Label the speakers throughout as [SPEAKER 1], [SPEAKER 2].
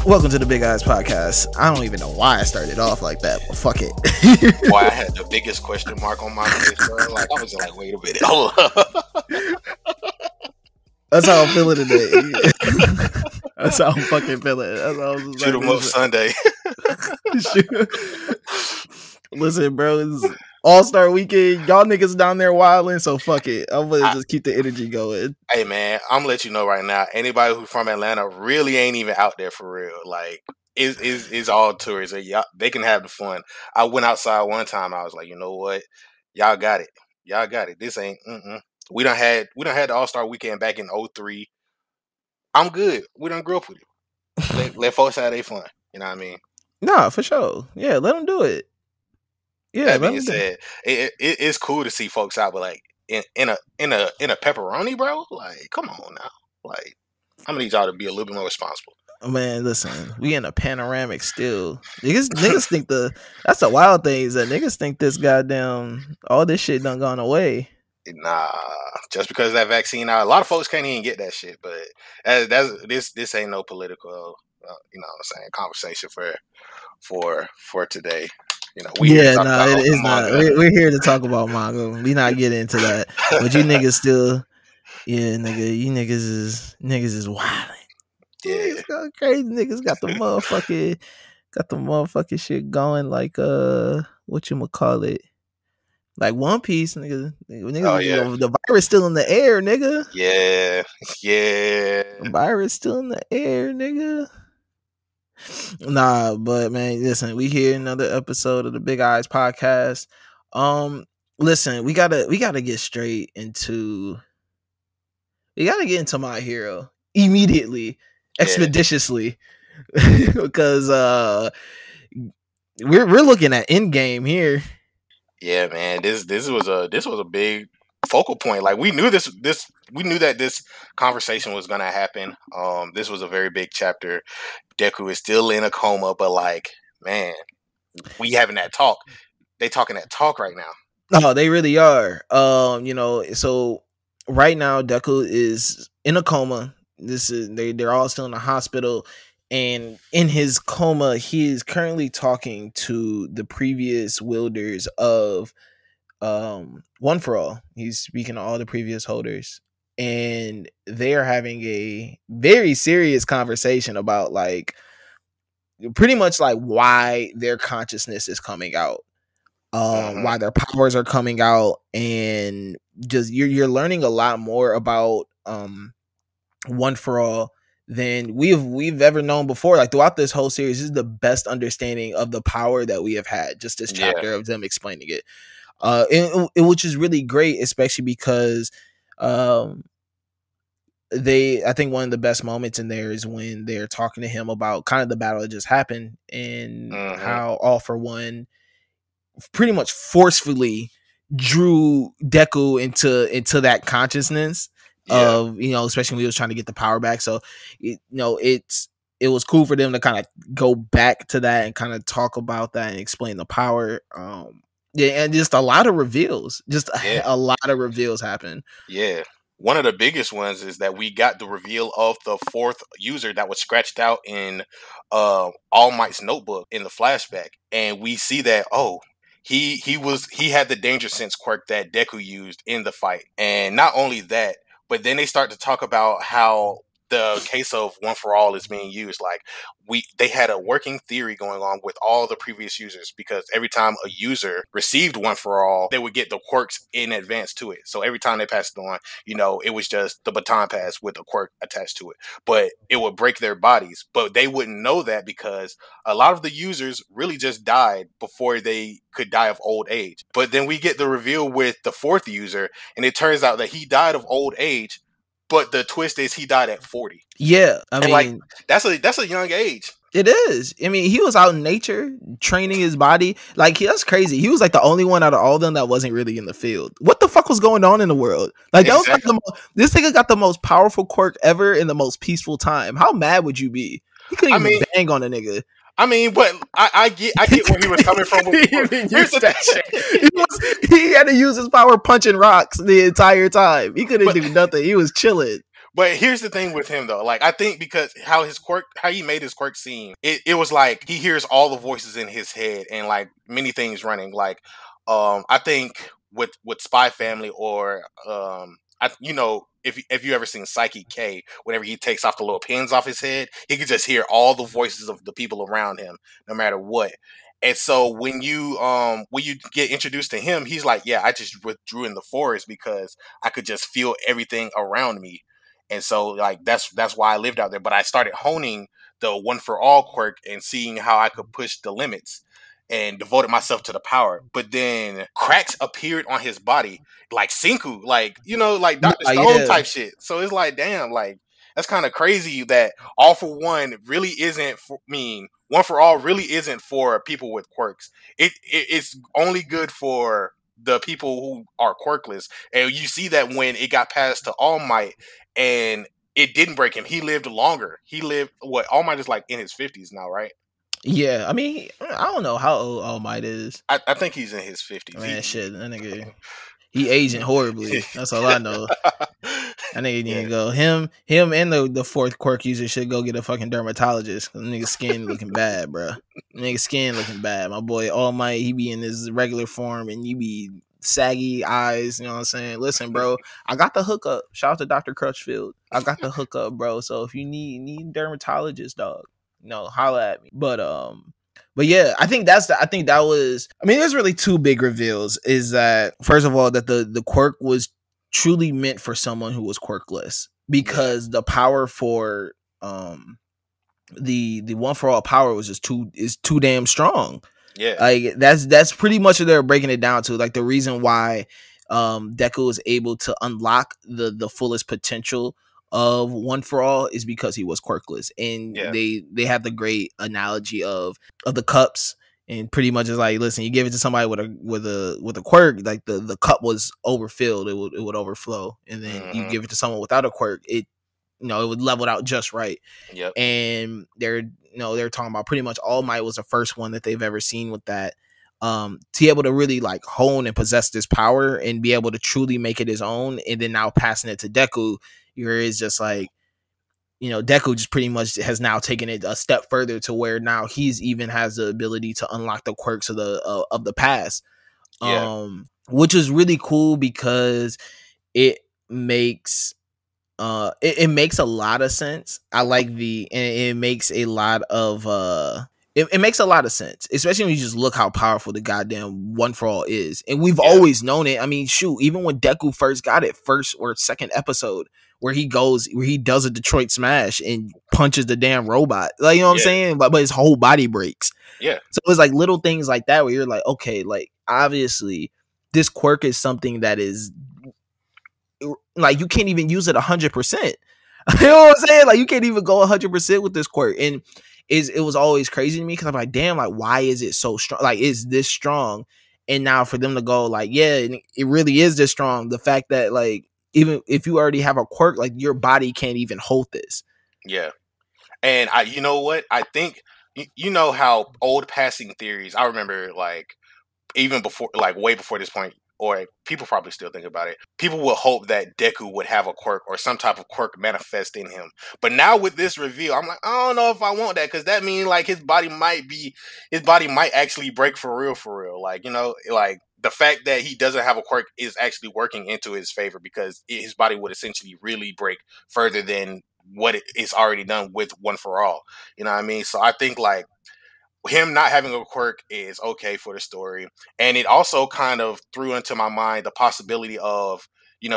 [SPEAKER 1] Welcome to the Big Eyes Podcast. I don't even know why I started off like that, but fuck it.
[SPEAKER 2] Why I had the biggest question mark on my face, bro. Like I was like, wait a minute. Hold up.
[SPEAKER 1] That's how I'm feeling today. That's how I'm fucking feeling. That's how I'm
[SPEAKER 2] Shoot 'em up Sunday.
[SPEAKER 1] Listen, bro, it's All-Star Weekend. Y'all niggas down there wilding, so fuck it. I'm gonna just keep the energy going.
[SPEAKER 2] Hey man, I'm gonna let you know right now. Anybody who's from Atlanta really ain't even out there for real. Like it's all tourists. Y'all, they can have the fun. I went outside one time. I was like, you know what? Y'all got it. Y'all got it. This ain't. We done had the All-Star Weekend back in 2003. I'm good. We done grew up with it. Let folks have their fun. You know what I mean?
[SPEAKER 1] Nah, for sure. Yeah, let them do it. Yeah,
[SPEAKER 2] that being said, it's cool to see folks out, but like in a pepperoni, bro. Like, come on now. Like, I'm gonna need y'all to be a little bit more responsible.
[SPEAKER 1] Man, listen, we in a panoramic still. Niggas think that's the wild thing is that niggas think this goddamn all this shit done gone away.
[SPEAKER 2] Nah, just because of that vaccine out, a lot of folks can't even get that shit. But this ain't no political, you know what I'm saying, conversation for today. You know,
[SPEAKER 1] it is not. We're here to talk about manga. We not getting into that. But you niggas still, yeah, nigga, you niggas is wilding.
[SPEAKER 2] Yeah,
[SPEAKER 1] niggas going crazy. Niggas got the motherfucking shit going like whatchamacallit, like One Piece, nigga.
[SPEAKER 2] Oh, yeah.
[SPEAKER 1] The virus still in the air, nigga.
[SPEAKER 2] Yeah.
[SPEAKER 1] The virus still in the air, nigga. Nah, but man, listen, we here another episode of the Big Eyes Podcast. Listen, we gotta get straight into. We gotta get into My Hero immediately, expeditiously, because we're looking at Endgame here.
[SPEAKER 2] Yeah, man, this was a big focal point. Like we knew that this conversation was gonna happen. This was a very big chapter. Deku is still in a coma, but like, man, we having that talk. They talking that talk right now.
[SPEAKER 1] Oh, they really are. You know, so right now Deku is in a coma. They're all still in the hospital, and in his coma, he is currently talking to the previous wielders of One for All. He's speaking to all the previous holders, and they are having a very serious conversation about like pretty much like why their consciousness is coming out, why their powers are coming out, and just you're learning a lot more about One for All than we've ever known before. Like throughout this whole series, this is the best understanding of the power that we have had. Just this chapter of them explaining it. Which is really great, especially because I think one of the best moments in there is when they're talking to him about kind of the battle that just happened and how All for One pretty much forcefully drew Deku into that consciousness of, you know, especially when he was trying to get the power back. So it was cool for them to kind of go back to that and kind of talk about that and explain the power. Yeah, and just a lot of reveals. A lot of reveals happen.
[SPEAKER 2] Yeah. One of the biggest ones is that we got the reveal of the fourth user that was scratched out in All Might's notebook in the flashback. And we see that, he had the danger sense quirk that Deku used in the fight. And not only that, but then they start to talk about how the case of One for All is being used. Like they had a working theory going on with all the previous users, because every time a user received One for All, they would get the quirks in advance to it. So every time they passed it on, you know, it was just the baton pass with a quirk attached to it, but it would break their bodies. But they wouldn't know that because a lot of the users really just died before they could die of old age. But then we get the reveal with the fourth user, and it turns out that he died of old age. But the twist is he died at 40.
[SPEAKER 1] Yeah, I mean,
[SPEAKER 2] like that's a young age.
[SPEAKER 1] It is. I mean, he was out in nature training his body. Like that's crazy. He was like the only one out of all of them that wasn't really in the field. What the fuck was going on in the world? Like that was like this nigga got the most powerful quirk ever in the most peaceful time. How mad would you be? He couldn't even bang on a nigga.
[SPEAKER 2] I mean, but I get where he was coming from. Here's the thing.
[SPEAKER 1] He had to use his power punching rocks the entire time. He couldn't do nothing. He was chilling.
[SPEAKER 2] But here's the thing with him though. Like I think because how he made his quirk seem, it was like he hears all the voices in his head and like many things running. Like I think with Spy Family or if you ever seen Psyche K, whenever he takes off the little pins off his head, he can just hear all the voices of the people around him, no matter what. And so when you get introduced to him, he's like, yeah, I just withdrew in the forest because I could just feel everything around me. And so like that's why I lived out there. But I started honing the one for all quirk and seeing how I could push the limits and devoted myself to the power. But then cracks appeared on his body, like Senku, like like Dr.
[SPEAKER 1] Nah,
[SPEAKER 2] Stone
[SPEAKER 1] yeah.
[SPEAKER 2] type shit. So it's like, damn, like that's kind of crazy that all for one really isn't for one for all really isn't for people with quirks. It's only good for the people who are quirkless. And you see that when it got passed to All Might and it didn't break him. He lived longer. He lived All Might is like in his 50s now, right?
[SPEAKER 1] Yeah, I mean, I don't know how old All Might is.
[SPEAKER 2] I think he's in his 50s.
[SPEAKER 1] Man, shit, that nigga, he aging horribly. That's all I know. That nigga need to go. Him, and the fourth quirk user should go get a fucking dermatologist. Cause nigga skin looking bad, bro. Nigga skin looking bad. My boy All Might, he be in his regular form, and you be saggy eyes. You know what I'm saying? Listen, bro, I got the hookup. Shout out to Dr. Crutchfield. I got the hookup, bro. So if you need dermatologist, dog, holla at me. But yeah, I think that was. I mean, there's really two big reveals. Is that first of all that the quirk was truly meant for someone who was quirkless, because the power for the one for all power was just too damn strong.
[SPEAKER 2] Yeah,
[SPEAKER 1] like that's pretty much what they're breaking it down to. Like the reason why Deku was able to unlock the fullest potential of one for all is because he was quirkless. And they have the great analogy of the cups, and pretty much it's like, listen, you give it to somebody with a quirk, like the cup was overfilled, it would overflow, and then you give it to someone without a quirk, it would level it out just right.
[SPEAKER 2] Yep.
[SPEAKER 1] And they're talking about pretty much All Might was the first one that they've ever seen with that, to be able to really like hone and possess this power and be able to truly make it his own. And then now passing it to Deku, is just like, Deku just pretty much has now taken it a step further to where now he's even has the ability to unlock the quirks of the past. Which is really cool because it makes it makes a lot of sense. I like it makes a lot of it makes a lot of sense, especially when you just look how powerful the goddamn one for all is. And we've always known it. I mean, shoot, even when Deku first got it, first or second episode, where he does a Detroit smash and punches the damn robot. Like, you know what I'm saying? But his whole body breaks.
[SPEAKER 2] Yeah.
[SPEAKER 1] So it's like little things like that where you're like, okay, like obviously this quirk is something that is like you can't even use it 100%. You know what I'm saying? Like you can't even go 100% with this quirk. And it was always crazy to me because I'm like, damn, like why is it so strong? Like is this strong? And now for them to go like, yeah, it really is this strong. The fact that like even if you already have a quirk, like your body can't even hold this.
[SPEAKER 2] Yeah. And you know what? I think you know how old passing theories. I remember like even before, like way before this point, or people probably still think about it. People would hope that Deku would have a quirk or some type of quirk manifest in him. But now with this reveal, I'm like, I don't know if I want that, because that means like his body might actually break for real. Like, like the fact that he doesn't have a quirk is actually working into his favor, because his body would essentially really break further than what it's already done with One for All. You know what I mean? So I think like him not having a quirk is okay for the story. And it also kind of threw into my mind the possibility of,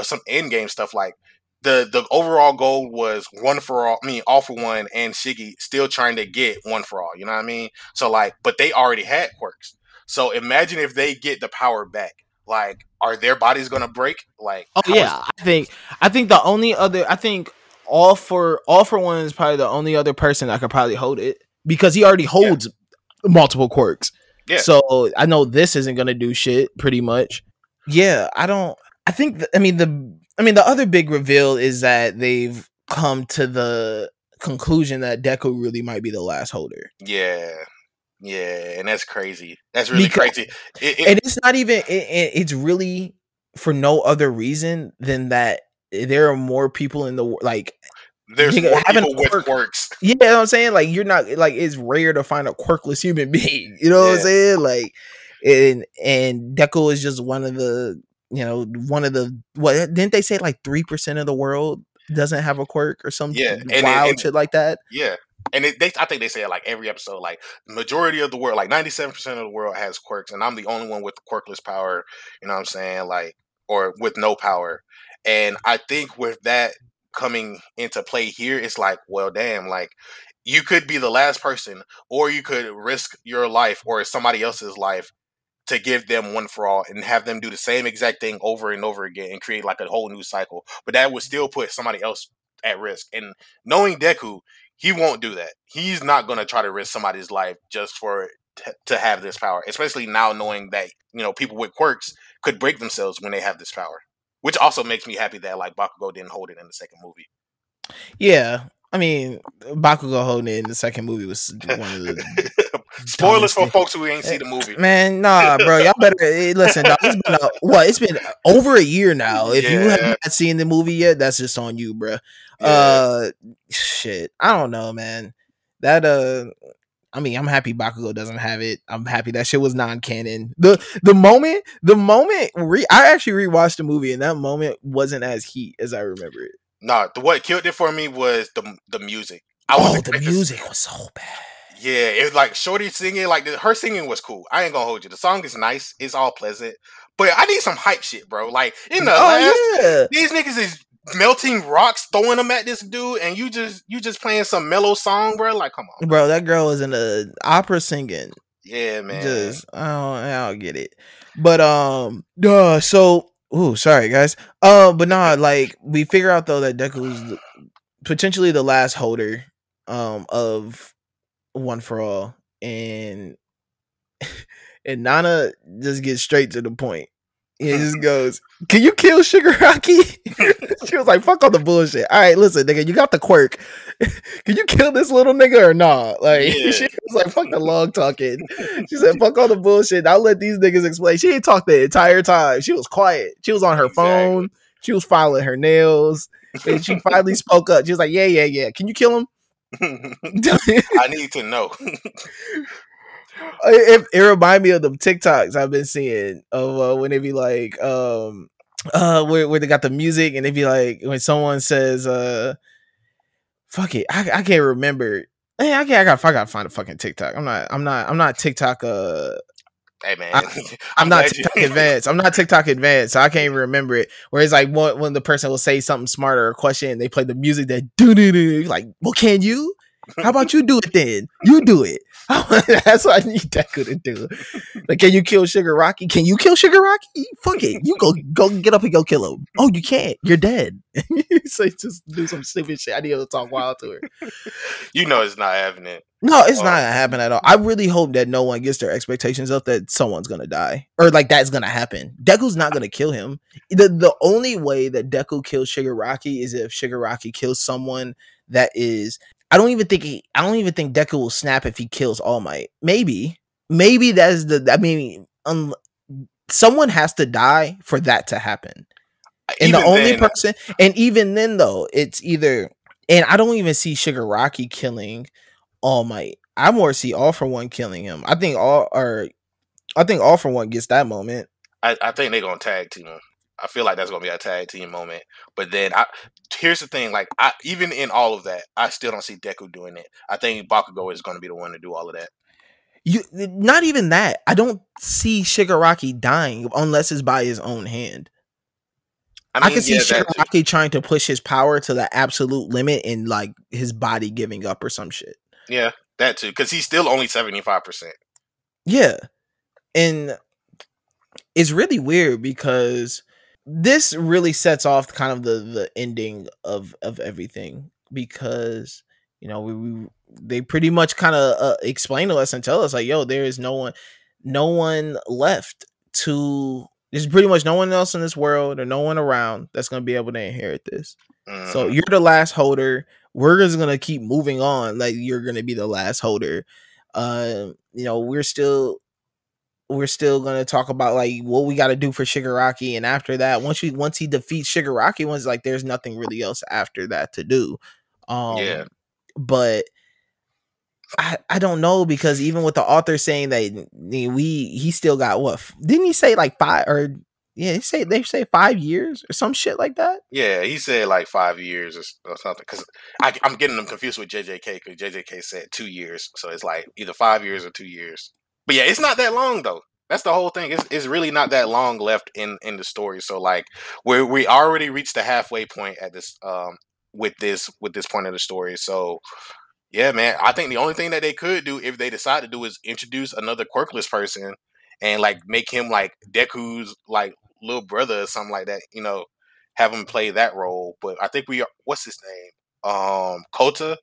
[SPEAKER 2] some end game stuff. Like the overall goal was One for All, All for One and Shiggy still trying to get One for All, you know what I mean? So like, but they already had quirks. So imagine if they get the power back. Like, are their bodies gonna break? Like,
[SPEAKER 1] I think the only other, All for One is probably the only other person that could probably hold it, because he already holds multiple quirks. Yeah. So I know this isn't gonna do shit pretty much. Yeah, I think the other big reveal is that they've come to the conclusion that Deku really might be the last holder.
[SPEAKER 2] Yeah, and that's crazy. That's really crazy.
[SPEAKER 1] And it's not even. It's really for no other reason than that there are more people in the like
[SPEAKER 2] There's
[SPEAKER 1] nigga,
[SPEAKER 2] more
[SPEAKER 1] having
[SPEAKER 2] people
[SPEAKER 1] a
[SPEAKER 2] with
[SPEAKER 1] quirk.
[SPEAKER 2] quirks.
[SPEAKER 1] You know what I'm saying? Like you're not like it's rare to find a quirkless human being. You know what I'm
[SPEAKER 2] Yeah,
[SPEAKER 1] saying? Like and Deku is just one of the one of the what didn't they say like 3% of the world doesn't have a quirk or some
[SPEAKER 2] yeah,
[SPEAKER 1] wild shit like that?
[SPEAKER 2] yeah, and I think they say it like every episode, like majority of the world, like 97% of the world has quirks, and I'm the only one with quirkless power. You know what I'm saying? Like, or with no power. And I think with that coming into play here, it's like, well, damn, like you could be the last person, or you could risk your life or somebody else's life to give them one for all and have them do the same exact thing over and over again and create like a whole new cycle. But that would still put somebody else at risk. And knowing Deku, he won't do that. He's not going to try to risk somebody's life just for to have this power, especially now knowing that, people with quirks could break themselves when they have this power. Which also makes me happy that like Bakugo didn't hold it in the second movie.
[SPEAKER 1] Yeah. I mean, Bakugo holding it in the second movie was one of the
[SPEAKER 2] Spoilers for folks who ain't see the movie.
[SPEAKER 1] Man, nah, bro. Y'all better listen, dog. It's been it's been over a year now. If you have not seen the movie yet, that's just on you, bro. Yeah. Shit. I don't know, man. That I mean, I'm happy Bakugo doesn't have it. I'm happy that shit was non-canon. The moment I actually rewatched the movie and that moment wasn't as heat as I remember it.
[SPEAKER 2] Nah, what killed it for me was the music.
[SPEAKER 1] The music was so bad.
[SPEAKER 2] Yeah, it was like Shorty singing, like her singing was cool. I ain't gonna hold you. The song is nice. It's all pleasant. But I need some hype shit, bro. Like in the last, these niggas is melting rocks, throwing them at this dude, and you just playing some mellow song, bro. Like, come on,
[SPEAKER 1] bro. That girl was in the opera singing.
[SPEAKER 2] Yeah, man.
[SPEAKER 1] I don't get it. But so sorry guys. But nah, like we figure out though that Deku's potentially the last holder of One for All, and Nana just gets straight to the point. He just goes, "Can you kill Shigaraki?" She was like, "Fuck all the bullshit. All right, listen, nigga, you got the quirk. Can you kill this little nigga or not?" Like she was like, "Fuck the long talking." She said, "Fuck all the bullshit. I'll let these niggas explain." She didn't talk the entire time. She was quiet. She was on her phone. She was filing her nails. And she finally spoke up. She was like, "Yeah. Can you kill him?"
[SPEAKER 2] I need to know.
[SPEAKER 1] It remind me of them TikToks I've been seeing of when they be like, where they got the music and they be like, when someone says, fuck it, I can't remember. Hey, I gotta find a fucking TikTok. I'm not TikTok.
[SPEAKER 2] Hey man,
[SPEAKER 1] I'm not TikTok advanced. I'm not TikTok advanced, so I can't even remember it. Where it's like when the person will say something smart or a question, and they play the music that do like, well, can you? How about you do it then? You do it. That's what I need Deku to do. Like, can you kill Shigaraki? Can you kill Shigaraki? Fuck it. You go get up and go kill him. Oh, you can't. You're dead. So just do some stupid shit. I need to talk wild to her.
[SPEAKER 2] You know it's not happening.
[SPEAKER 1] No, it's not happening at all. I really hope that no one gets their expectations up that someone's gonna die or like that's gonna happen. Deku's not gonna kill him. The only way that Deku kills Shigaraki is if Shigaraki kills someone that is. I don't even think Deku will snap if he kills All Might. Maybe that's the. I mean, someone has to die for that to happen. And even the only person, and even then though, it's either. And I don't even see Shigaraki killing All Might. I more see All For One killing him. I think All For One gets that moment.
[SPEAKER 2] I think they're gonna tag team him. I feel like that's gonna be a tag team moment. But then here's the thing, like even in all of that, I still don't see Deku doing it. I think Bakugo is gonna be the one to do all of that.
[SPEAKER 1] Not even that. I don't see Shigaraki dying unless it's by his own hand. I can see Shigaraki trying to push his power to the absolute limit and like his body giving up or some shit.
[SPEAKER 2] Yeah, that too, because he's still only 75%.
[SPEAKER 1] Yeah, and it's really weird because this really sets off kind of the ending of everything, because they pretty much kind of explain to us and tell us like, yo, there is no one left to. There's pretty much no one else in this world or no one around that's going to be able to inherit this. So you're the last holder. We're just going to keep moving on. Like you're going to be the last holder. We're still we're still gonna talk about like what we got to do for Shigaraki, and after that, once he defeats Shigaraki, once like there's nothing really else after that to do.
[SPEAKER 2] Yeah.
[SPEAKER 1] But I don't know, because even with the author saying that he still got what, didn't he say like five, or yeah, they say 5 years or some shit like that.
[SPEAKER 2] Yeah, he said like 5 years or something. Because I'm getting them confused with JJK, because JJK said 2 years, so it's like either 5 years or 2 years. But yeah, it's not that long though. That's the whole thing. It's really not that long left in the story. So like we already reached the halfway point at this with this point of the story. So yeah, man, I think the only thing that they could do if they decide to do is introduce another quirkless person and like make him like Deku's like little brother or something like that. You know, have him play that role. But I think what's his name? Kota.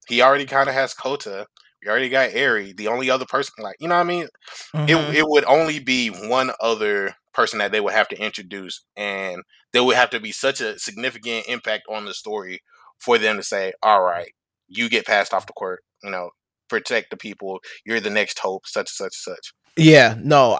[SPEAKER 2] He already kind of has Kota. We already got Eri. The only other person, like, you know what I mean? It would only be one other person that they would have to introduce, and there would have to be such a significant impact on the story for them to say, all right, you get passed off the court, you know, protect the people, you're the next hope, such and such and such.
[SPEAKER 1] Yeah, no,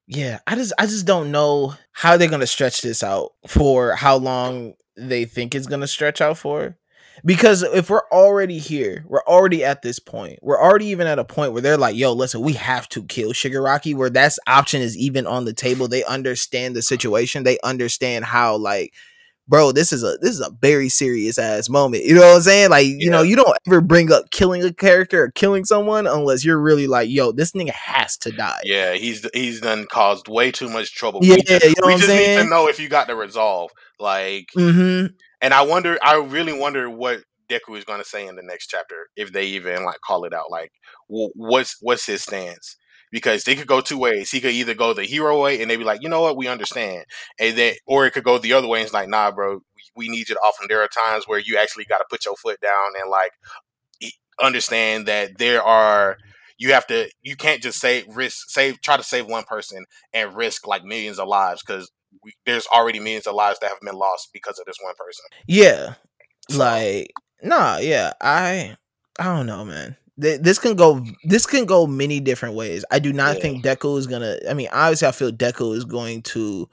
[SPEAKER 1] yeah, I just don't know how they're gonna stretch this out for how long they think it's gonna stretch out for. Because if we're already here, we're already at this point. We're already even at a point where they're like, "Yo, listen, we have to kill Shigaraki." Where that option is even on the table. They understand the situation. They understand how, like, bro, this is a very serious ass moment. You know what I'm saying? Like, you know,
[SPEAKER 2] Yeah.
[SPEAKER 1] you don't ever bring up killing a character or killing someone unless you're really like, yo, this nigga has to die.
[SPEAKER 2] Yeah, he's done caused way too much trouble.
[SPEAKER 1] Yeah, you know what
[SPEAKER 2] We
[SPEAKER 1] I'm
[SPEAKER 2] just need to
[SPEAKER 1] saying?
[SPEAKER 2] know if you got the resolve. Like,
[SPEAKER 1] Mm-hmm.
[SPEAKER 2] and I really wonder what Deku is going to say in the next chapter, if they even like call it out. Like, what's his stance? Because they could go two ways. He could either go the hero way, and they be like, you know what, we understand, and then, or it could go the other way, and it's like, nah, bro, we need you to off. And there are times where you actually got to put your foot down and like understand that you can't just try to save one person and risk like millions of lives, because there's already millions of lives that have been lost because of this one person.
[SPEAKER 1] Yeah.
[SPEAKER 2] So
[SPEAKER 1] Like, nah, yeah. I don't know, man. This can go many different ways. I do not
[SPEAKER 2] yeah,
[SPEAKER 1] think Deku is gonna, I mean, obviously I feel Deku is going to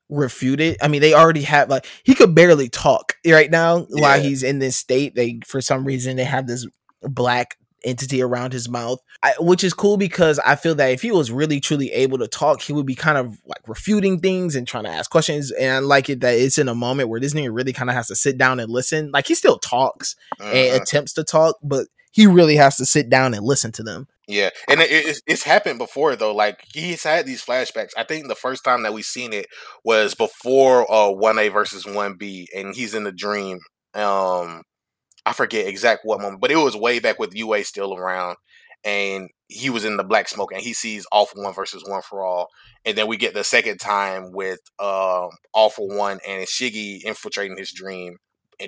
[SPEAKER 1] refute it. I mean, they already have, like, he could barely talk right now while
[SPEAKER 2] yeah,
[SPEAKER 1] he's in this state. They, for some reason, they have this black entity around his mouth, which is cool, because I feel that if he was really truly able to talk, he would be kind of like refuting things and trying to ask questions. And I like it that it's in a moment where this nigga really kind of has to sit down and listen. Like, he still talks and
[SPEAKER 2] uh-huh.
[SPEAKER 1] attempts to talk, but he really has to sit down and listen to them.
[SPEAKER 2] Yeah, and it's happened before though. Like, he's had these flashbacks. I think the first time that we seen it was before 1A versus 1B, and he's in the dream. I forget exact what moment, but it was way back with UA still around, and he was in the black smoke, and he sees All for One versus One for All, and then we get the second time with All for One and Shiggy infiltrating his dream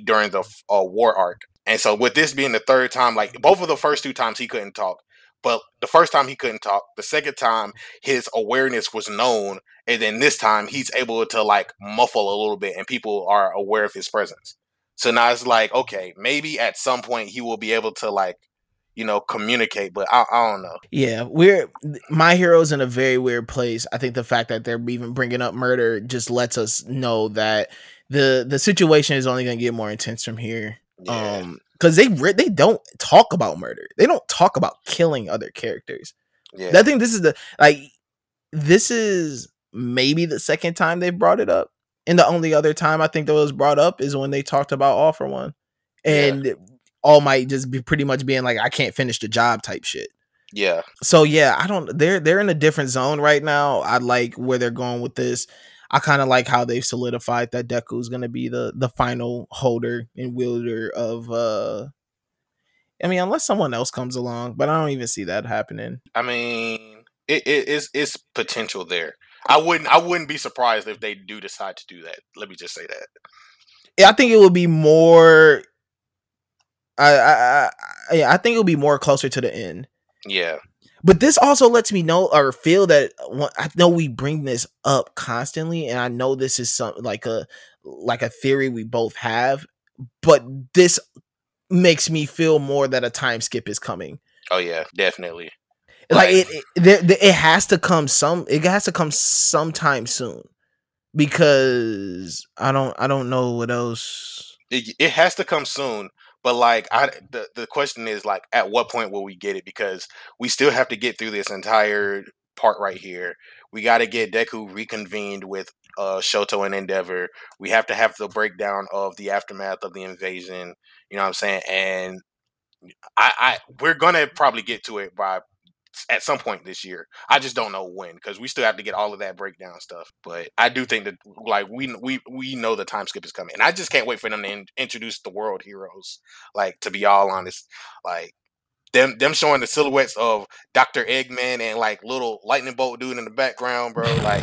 [SPEAKER 2] during the war arc. And so with this being the third time, like both of the first two times he couldn't talk, but the first time he couldn't talk, the second time his awareness was known, and then this time he's able to like muffle a little bit, and people are aware of his presence. So now it's like, okay, maybe at some point he will be able to like, you know, communicate, but I don't know.
[SPEAKER 1] Yeah, My Hero's in a very weird place. I think the fact that they're even bringing up murder just lets us know that the situation is only going to get more intense from here.
[SPEAKER 2] Yeah,
[SPEAKER 1] Because they don't talk about murder. They don't talk about killing other characters. I
[SPEAKER 2] yeah,
[SPEAKER 1] think this is maybe the second time they brought it up, and the only other time I think that was brought up is when they talked about All for One,
[SPEAKER 2] yeah,
[SPEAKER 1] and All Might just be pretty much being like, I can't finish the job type shit.
[SPEAKER 2] yeah.
[SPEAKER 1] So yeah, I don't, they're in a different zone right now. I like where they're going with this. I kind of like how they've solidified that Deku is going to be the final holder and wielder of I mean, unless someone else comes along, but I don't even see that happening.
[SPEAKER 2] I mean, it's potential there. I wouldn't be surprised if they do decide to do that. Let me just say that.
[SPEAKER 1] I think it would be more I think it would be more closer to the end.
[SPEAKER 2] Yeah,
[SPEAKER 1] But this also lets me know or feel that I know we bring this up constantly, and I know this is something like a theory we both have, but this makes me feel more that a time skip is coming.
[SPEAKER 2] oh yeah, definitely.
[SPEAKER 1] Like it has to come sometime soon, because I don't know what else.
[SPEAKER 2] It has to come soon. But like the question is, like, at what point will we get it? Because we still have to get through this entire part right here. We got to get Deku reconvened with Shoto and Endeavor. We have to have the breakdown of the aftermath of the invasion. You know what I'm saying? And we're gonna probably get to it by at some point this year. I just don't know when, because we still have to get all of that breakdown stuff. But I do think that, like, we know the time skip is coming, and I just can't wait for them to introduce the world heroes. Like, to be all honest, like them showing the silhouettes of Dr. Eggman and like little lightning bolt dude in the background, bro. Like,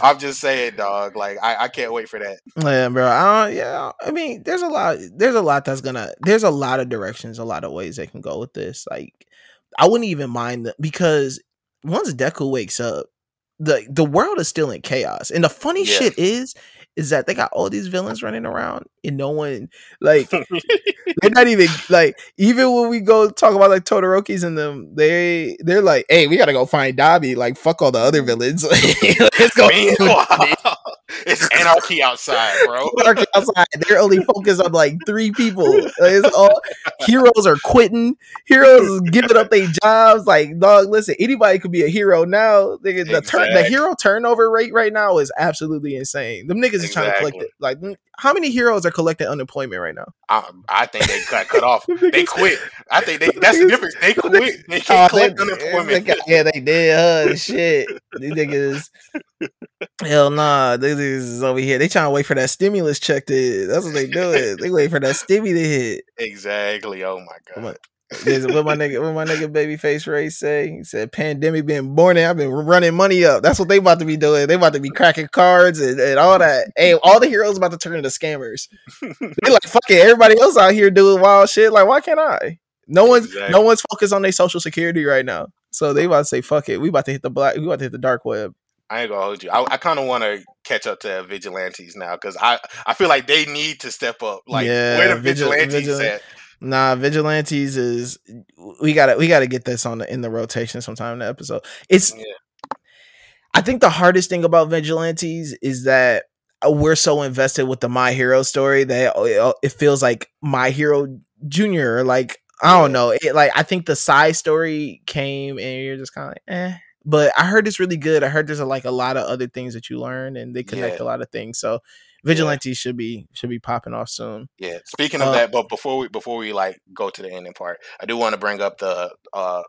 [SPEAKER 2] I'm just saying, dog. Like, I can't wait for that.
[SPEAKER 1] Yeah, bro. I mean, there's a lot there's a lot of directions, a lot of ways they can go with this. Like, I wouldn't even mind because once Deku wakes up, the world is still in chaos. And the funny shit is that they got all these villains running around and no one, like, they're not even, like, even when we go talk about like Todoroki's and them, they're like, hey, we gotta go find Dabi. Like, fuck all the other villains. Let's go.
[SPEAKER 2] It's anarchy outside, bro.
[SPEAKER 1] Anarchy outside. They're only focused on like 3 people. It's all heroes are quitting. Heroes giving up their jobs. Like, dog, listen, anybody could be a hero now. The hero turnover rate right now is absolutely insane. Them niggas is trying to collect it. Like, how many heroes are collecting unemployment right now?
[SPEAKER 2] I think they cut off. They quit. I think that's the difference. They quit. They can't collect unemployment.
[SPEAKER 1] Yeah, they did. Shit. These niggas. Hell nah. These niggas is over here. They trying to wait for that stimulus check to. That's what they doing. They wait for that stimmy to hit.
[SPEAKER 2] Exactly. Oh my god.
[SPEAKER 1] What my nigga Babyface Ray say? He said, "Pandemic been born and I've been running money up." That's what they about to be doing. They about to be cracking cards and all that. Hey, all the heroes about to turn into scammers. They like, fuck it. Everybody else out here doing wild shit. Like, why can't I? No one's focused on their social security right now. So they about to say, fuck it. We about to hit the dark web.
[SPEAKER 2] I ain't gonna hold you. I kind of want to catch up to vigilantes now, because I feel like they need to step up. Like, where the vigilantes at?
[SPEAKER 1] Nah, vigilantes is we gotta get this in the rotation sometime in the episode. I think the hardest thing about vigilantes is that we're so invested with the My Hero story that it feels like My Hero Junior. Like, I don't know. I think the side story came and you're just kind of like, eh. But I heard it's really good. I heard there's like a lot of other things that you learn and they connect a lot of things. So vigilantes should be popping off soon.
[SPEAKER 2] Yeah. Speaking of that, but before we like go to the ending part, I do want to bring up the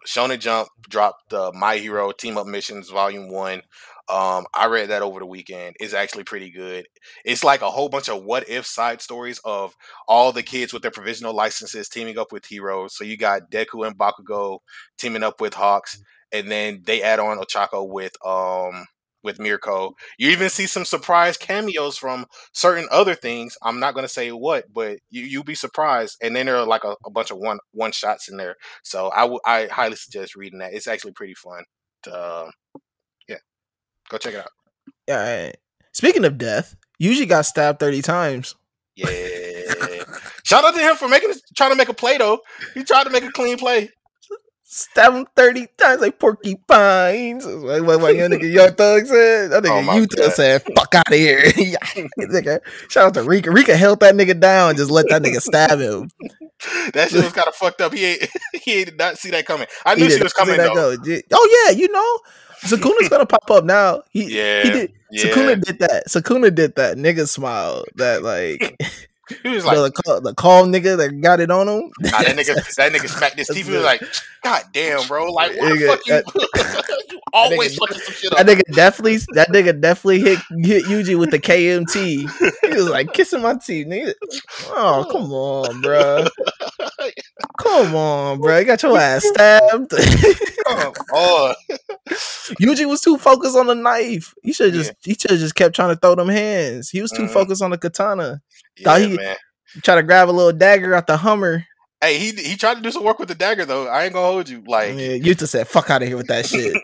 [SPEAKER 2] Shonen Jump dropped the My Hero Team Up Missions Volume 1. I read that over the weekend. It's actually pretty good. It's like a whole bunch of what if side stories of all the kids with their provisional licenses teaming up with heroes. So you got Deku and Bakugo teaming up with Hawks, and then they add on Ochako with Mirko. You even see some surprise cameos from certain other things. I'm not going to say what, but you'll be surprised. And then there are like a bunch of one shots in there. So I highly suggest reading that. It's actually pretty fun to go check it out.
[SPEAKER 1] Yeah. Speaking of death, Yuji got stabbed 30 times.
[SPEAKER 2] Yeah. Shout out to him for trying to make a play though. He tried to make a clean play.
[SPEAKER 1] Stab him 30 times like porcupines. What young nigga Young Thug said? That nigga Yuta said, "Fuck out of here." Shout out to Rika. Rika held that nigga down and just let that nigga stab him.
[SPEAKER 2] That shit was kind of fucked up. He did not see that coming. I knew she was coming though.
[SPEAKER 1] Oh yeah, Sukuna's gonna pop up now. He did. Sukuna did that. Sukuna did that. Nigga smiled. That like he was like the calm nigga that got it on him.
[SPEAKER 2] Nah, that nigga smacked his teeth. He was like, "God damn, bro! Like, what the fuck you always fucking some shit up."
[SPEAKER 1] That nigga definitely hit Yuji with the KMT. He was like kissing my teeth, nigga. Oh, come on, bro. Come on, bro. You got your ass stabbed.
[SPEAKER 2] Come on.
[SPEAKER 1] Yuji was too focused on the knife. He should just kept trying to throw them hands. He was too focused on the katana. Thought he tried to grab a little dagger out the Hummer.
[SPEAKER 2] Hey, he tried to do some work with the dagger though. I ain't gonna hold you. Like,
[SPEAKER 1] Yuta said, "Fuck out of here with that shit."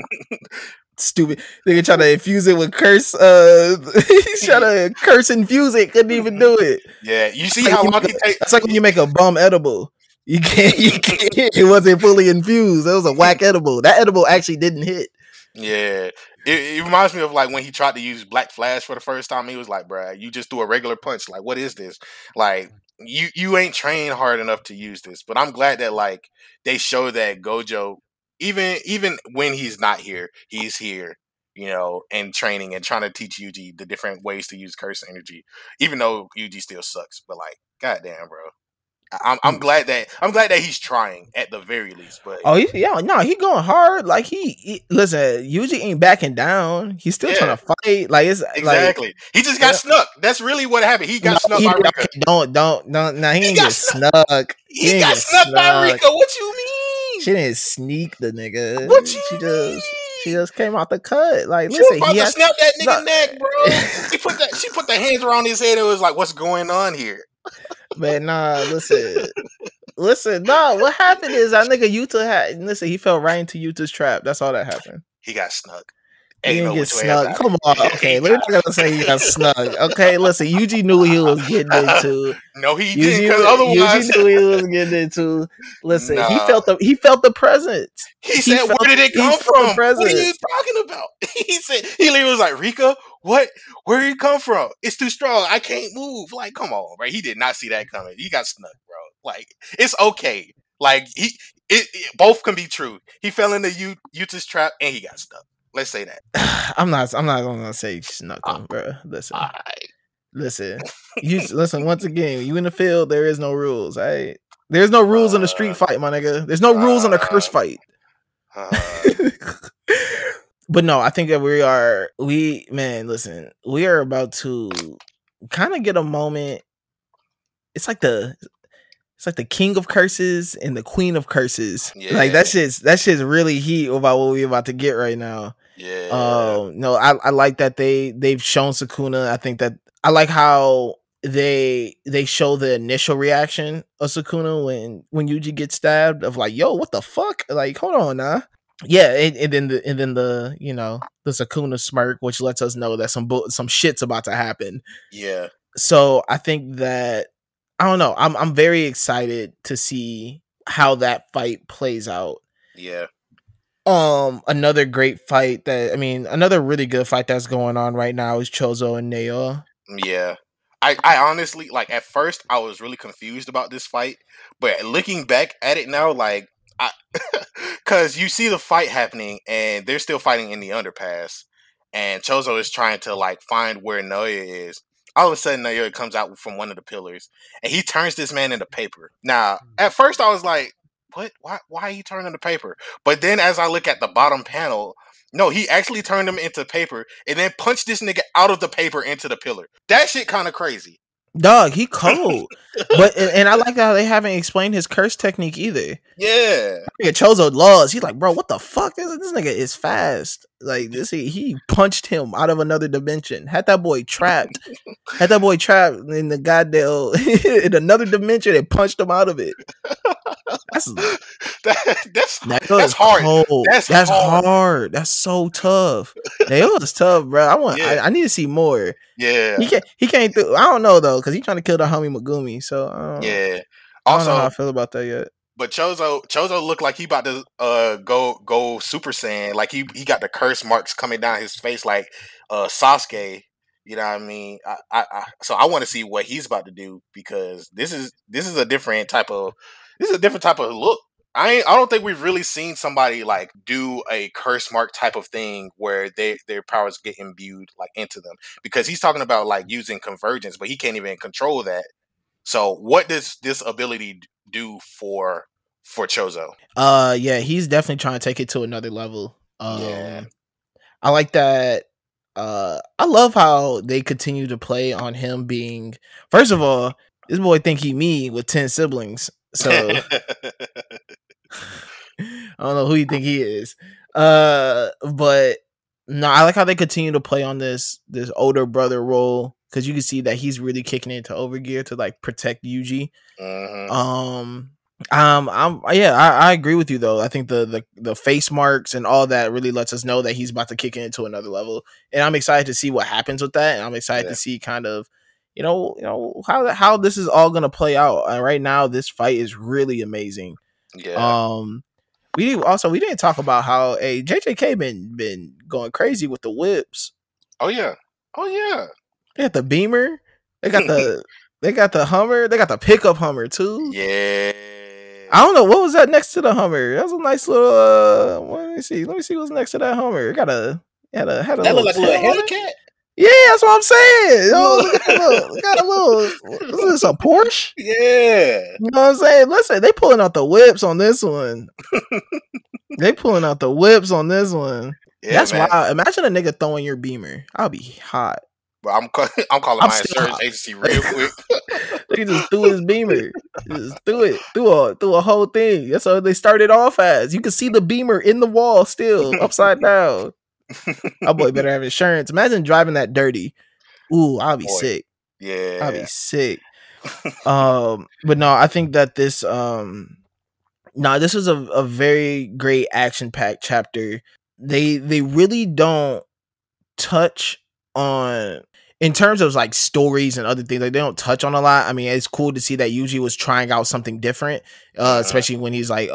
[SPEAKER 1] Stupid. Nigga trying to infuse it with curse. He's trying to curse infuse it. Couldn't even do it.
[SPEAKER 2] Yeah, you see how long it takes.
[SPEAKER 1] It's like when you make a bum edible. You can't. You can't. It wasn't fully infused. It was a whack edible. That edible actually didn't hit.
[SPEAKER 2] Yeah, it reminds me of like when he tried to use Black Flash for the first time. He was like, "Bruh, you just do a regular punch. Like, what is this? Like, you ain't trained hard enough to use this." But I'm glad that like they show that Gojo, even when he's not here, he's here. You know, and training and trying to teach Yuji the different ways to use curse energy. Even though Yuji still sucks, but like, goddamn, bro. I'm glad that he's trying at the very least. But
[SPEAKER 1] Oh, he going hard. Like he listen, Yuji ain't backing down. He's still
[SPEAKER 2] yeah,
[SPEAKER 1] trying to fight. Like it's like
[SPEAKER 2] exactly. He just got snuck. That's really what happened. He
[SPEAKER 1] no,
[SPEAKER 2] got snuck
[SPEAKER 1] he
[SPEAKER 2] by
[SPEAKER 1] did,
[SPEAKER 2] Rika.
[SPEAKER 1] okay, don't. Nah, he
[SPEAKER 2] He
[SPEAKER 1] didn't
[SPEAKER 2] got
[SPEAKER 1] get
[SPEAKER 2] snuck.
[SPEAKER 1] snuck. He
[SPEAKER 2] He
[SPEAKER 1] didn't
[SPEAKER 2] got
[SPEAKER 1] get
[SPEAKER 2] snuck by
[SPEAKER 1] snuck.
[SPEAKER 2] Rika. What you mean?
[SPEAKER 1] She didn't sneak the
[SPEAKER 2] What
[SPEAKER 1] nigga.
[SPEAKER 2] you
[SPEAKER 1] She
[SPEAKER 2] mean?
[SPEAKER 1] just came out the cut. Like
[SPEAKER 2] She was
[SPEAKER 1] listen,
[SPEAKER 2] about
[SPEAKER 1] he
[SPEAKER 2] to
[SPEAKER 1] has
[SPEAKER 2] snap that
[SPEAKER 1] no.
[SPEAKER 2] nigga neck, bro. She put the hands around his head and was like, "What's going on here?"
[SPEAKER 1] Man, nah, listen, nah. What happened is that nigga Yuta had listen. He fell right into Yuta's trap. That's all that happened.
[SPEAKER 2] He got snuck.
[SPEAKER 1] He
[SPEAKER 2] Ain't
[SPEAKER 1] didn't
[SPEAKER 2] no
[SPEAKER 1] get
[SPEAKER 2] which way
[SPEAKER 1] snug.
[SPEAKER 2] about
[SPEAKER 1] Come on,
[SPEAKER 2] it.
[SPEAKER 1] okay. We're not gonna say he got snug. Okay, listen. Yuji knew what he was getting into.
[SPEAKER 2] No, he didn't. Because otherwise,
[SPEAKER 1] Yuji knew what he was getting into. Listen,
[SPEAKER 2] nah.
[SPEAKER 1] he felt the presence.
[SPEAKER 2] He said, "Where did it
[SPEAKER 1] He
[SPEAKER 2] come
[SPEAKER 1] felt the
[SPEAKER 2] from? What are you
[SPEAKER 1] presence.
[SPEAKER 2] talking about?" He said, he literally was like, "Rika, what? Where did it come from? It's too strong. I can't move." Like, come on, bro. He did not see that coming. He got snuck, bro. Like, it's okay. Like, it both can be true. He fell into Yuta's trap and he got stuck. Let's say that.
[SPEAKER 1] I'm not gonna say snuck him, bro. Listen. Listen. Once again, you in the field, there is no rules. Right? There's no rules in the street fight, my nigga. There's no rules in a curse fight. But no, I think that we are about to kind of get a moment. It's like the king of curses and the queen of curses. Yeah. Like that shit's really heat about what we're about to get right now.
[SPEAKER 2] Yeah.
[SPEAKER 1] No, I like that they've shown Sukuna. I think that I like how they show the initial reaction of Sukuna when Yuji gets stabbed of like, yo, what the fuck? Like, hold on now. Yeah, and then the the Sukuna smirk, which lets us know that some shit's about to happen.
[SPEAKER 2] Yeah.
[SPEAKER 1] So I think that I don't know. I'm very excited to see how that fight plays out.
[SPEAKER 2] Yeah.
[SPEAKER 1] Another great fight another really good fight that's going on right now is Chozo and Neo.
[SPEAKER 2] Yeah. I honestly, like, at first I was really confused about this fight, but looking back at it now, like, because you see the fight happening and they're still fighting in the underpass, and Chozo is trying to like find where Naoya is. All of a sudden, Naoya comes out from one of the pillars, and he turns this man into paper. Now, at first I was like, what? Why are you turning the paper? But then as I look at the bottom panel, no, he actually turned him into paper and then punched this nigga out of the paper into the pillar. That shit kind of crazy.
[SPEAKER 1] Dog, he cold. But and I like how they haven't explained his curse technique either.
[SPEAKER 2] Yeah.
[SPEAKER 1] Chozo lost. He's like, bro, what the fuck? This nigga is fast. Like this, he punched him out of another dimension. Had that boy trapped. in the goddamn in another dimension and punched him out of it. That's hard. Cold. That's hard. That's so tough. That was tough, bro. I need to see more.
[SPEAKER 2] Yeah.
[SPEAKER 1] He can't do. I don't know though, because he's trying to kill the homie Megumi. So
[SPEAKER 2] yeah.
[SPEAKER 1] I don't know how I feel about that yet.
[SPEAKER 2] But Chozo looked like he about to go Super Saiyan. Like he got the curse marks coming down his face like Sasuke. You know what I mean? So I want to see what he's about to do, because this is a different type of look. I don't think we've really seen somebody like do a curse mark type of thing where their powers get imbued like into them, because he's talking about like using convergence, but he can't even control that. So what does this ability do for Chozo?
[SPEAKER 1] Yeah, he's definitely trying to take it to another level. I like that. I love how they continue to play on him being, first of all, this boy think he me with 10 siblings. So I don't know who you think he is. But no, I like how they continue to play on this older brother role, because you can see that he's really kicking into overgear to like protect Yuji.
[SPEAKER 2] Mm-hmm.
[SPEAKER 1] I agree with you though. I think the face marks and all that really lets us know that he's about to kick into another level, and I'm excited to see what happens with that. And I'm excited to see kind of how this is all gonna play out. Right now, this fight is really amazing.
[SPEAKER 2] Yeah.
[SPEAKER 1] Um, we didn't talk about how a JJK been going crazy with the whips.
[SPEAKER 2] Oh yeah. Oh yeah.
[SPEAKER 1] They got the Beamer. They got the Hummer. They got the pickup Hummer too.
[SPEAKER 2] Yeah.
[SPEAKER 1] I don't know what was that next to the Hummer. That was a nice little. Let me see. Let me see what's next to that Hummer. It got a had a
[SPEAKER 2] That
[SPEAKER 1] little
[SPEAKER 2] looked like a little
[SPEAKER 1] tail on it.
[SPEAKER 2] Hellcat.
[SPEAKER 1] Yeah, that's what I'm saying. Look at that little. Got a little. Is this a Porsche?
[SPEAKER 2] Yeah.
[SPEAKER 1] You know what I'm saying? Listen, they pulling out the whips on this one. They pulling out the whips on this one.
[SPEAKER 2] Yeah,
[SPEAKER 1] That's
[SPEAKER 2] man.
[SPEAKER 1] wild. Imagine a nigga throwing your Beamer. I'll be hot.
[SPEAKER 2] Bro, I'm calling
[SPEAKER 1] I'm
[SPEAKER 2] my
[SPEAKER 1] still
[SPEAKER 2] insurance
[SPEAKER 1] hot.
[SPEAKER 2] agency real quick.
[SPEAKER 1] They just threw his Beamer. Just threw a whole thing. That's how they started off as. You can see the Beamer in the wall still, upside down. My boy better have insurance. Imagine driving that dirty. Ooh, I'll be
[SPEAKER 2] Boy.
[SPEAKER 1] sick. I'll be
[SPEAKER 2] Yeah.
[SPEAKER 1] sick. But no, I think that this this was a very great action packed chapter. They really don't touch on, in terms of like stories and other things, like they don't touch on a lot. I mean, it's cool to see that Yuji was trying out something different, especially when he's like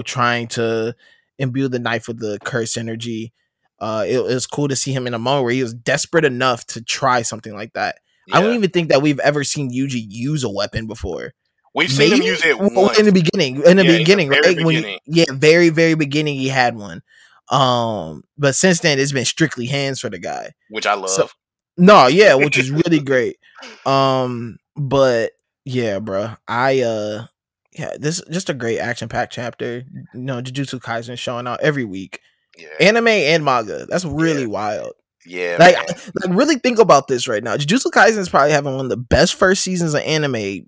[SPEAKER 1] trying to imbue the knife with the curse energy. It was cool to see him in a moment where he was desperate enough to try something like that. I don't
[SPEAKER 2] Yeah.
[SPEAKER 1] even think that we've ever seen Yuji use a weapon before.
[SPEAKER 2] We've seen him
[SPEAKER 1] Maybe
[SPEAKER 2] use it
[SPEAKER 1] well,
[SPEAKER 2] once.
[SPEAKER 1] in the beginning,
[SPEAKER 2] very
[SPEAKER 1] right?
[SPEAKER 2] beginning.
[SPEAKER 1] Very, very beginning, he had one. But since then, it's been strictly hands for the guy,
[SPEAKER 2] Which I
[SPEAKER 1] so
[SPEAKER 2] love.
[SPEAKER 1] no, yeah, which is really great. But yeah, bro, this is just a great action packed chapter. Jujutsu Kaisen showing out every week,
[SPEAKER 2] Yeah.
[SPEAKER 1] anime and manga. That's really
[SPEAKER 2] Yeah.
[SPEAKER 1] wild.
[SPEAKER 2] Yeah,
[SPEAKER 1] Like,
[SPEAKER 2] man.
[SPEAKER 1] really think about this right now. Jujutsu Kaisen is probably having one of the best first seasons of anime.